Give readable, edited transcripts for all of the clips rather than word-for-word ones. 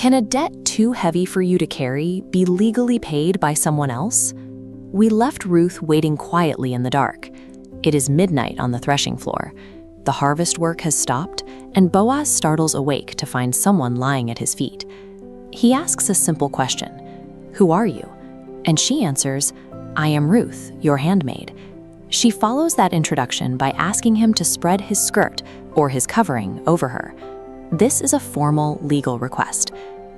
Can a debt too heavy for you to carry be legally paid by someone else? We left Ruth waiting quietly in the dark. It is midnight on the threshing floor. The harvest work has stopped, and Boaz startles awake to find someone lying at his feet. He asks a simple question, "Who are you?" And she answers, "I am Ruth, your handmaid." She follows that introduction by asking him to spread his skirt, or his covering, over her. This is a formal legal request.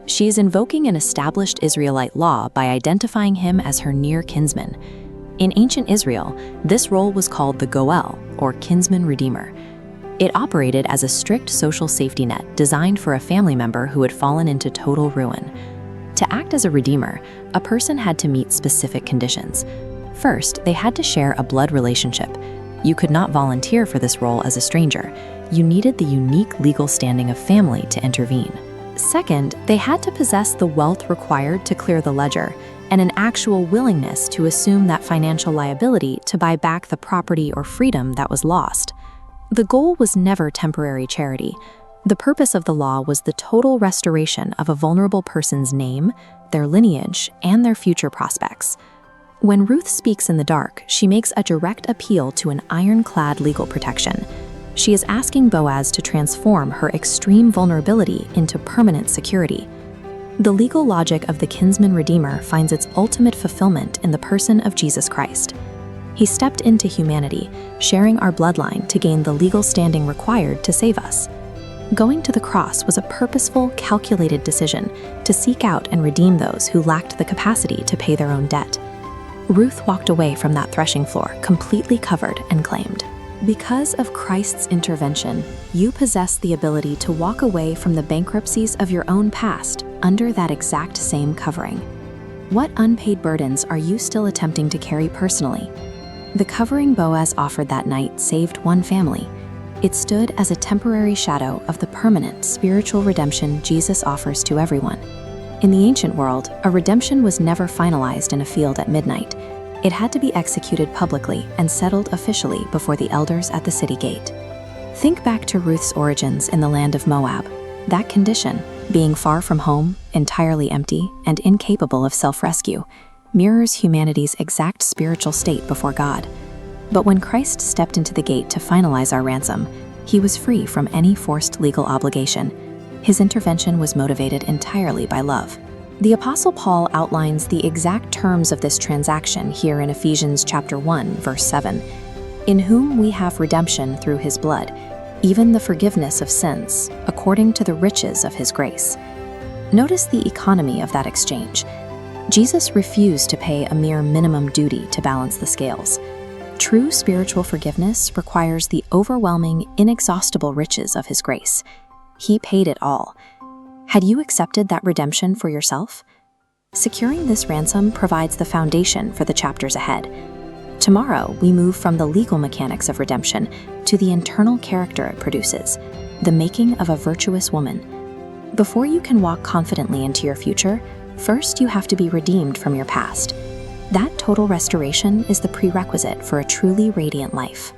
She is invoking an established Israelite law by identifying him as her near kinsman. In ancient Israel, this role was called the goel, or kinsman-redeemer. It operated as a strict social safety net designed for a family member who had fallen into total ruin. To act as a redeemer, a person had to meet specific conditions. First, they had to share a blood relationship. You could not volunteer for this role as a stranger. You needed the unique legal standing of family to intervene. Second, they had to possess the wealth required to clear the ledger and an actual willingness to assume that financial liability to buy back the property or freedom that was lost. The goal was never temporary charity. The purpose of the law was the total restoration of a vulnerable person's name, their lineage, and their future prospects. When Ruth speaks in the dark, she makes a direct appeal to an ironclad legal protection. She is asking Boaz to transform her extreme vulnerability into permanent security. The legal logic of the kinsman-redeemer finds its ultimate fulfillment in the person of Jesus Christ. He stepped into humanity, sharing our bloodline to gain the legal standing required to save us. Going to the cross was a purposeful, calculated decision to seek out and redeem those who lacked the capacity to pay their own debt. Ruth walked away from that threshing floor completely covered and claimed, "Because of Christ's intervention, you possess the ability to walk away from the bankruptcies of your own past under that exact same covering." What unpaid burdens are you still attempting to carry personally? The covering Boaz offered that night saved one family. It stood as a temporary shadow of the permanent spiritual redemption Jesus offers to everyone. In the ancient world, a redemption was never finalized in a field at midnight. It had to be executed publicly and settled officially before the elders at the city gate. Think back to Ruth's origins in the land of Moab. That condition, being far from home, entirely empty, and incapable of self-rescue, mirrors humanity's exact spiritual state before God. But when Christ stepped into the gate to finalize our ransom, he was free from any forced legal obligation. His intervention was motivated entirely by love. The Apostle Paul outlines the exact terms of this transaction here in Ephesians chapter 1, verse 7. "In whom we have redemption through his blood, even the forgiveness of sins, according to the riches of his grace." Notice the economy of that exchange. Jesus refused to pay a mere minimum duty to balance the scales. True spiritual forgiveness requires the overwhelming, inexhaustible riches of his grace. He paid it all. Had you accepted that redemption for yourself? Securing this ransom provides the foundation for the chapters ahead. Tomorrow, we move from the legal mechanics of redemption to the internal character it produces, the making of a virtuous woman. Before you can walk confidently into your future, first you have to be redeemed from your past. That total restoration is the prerequisite for a truly radiant life.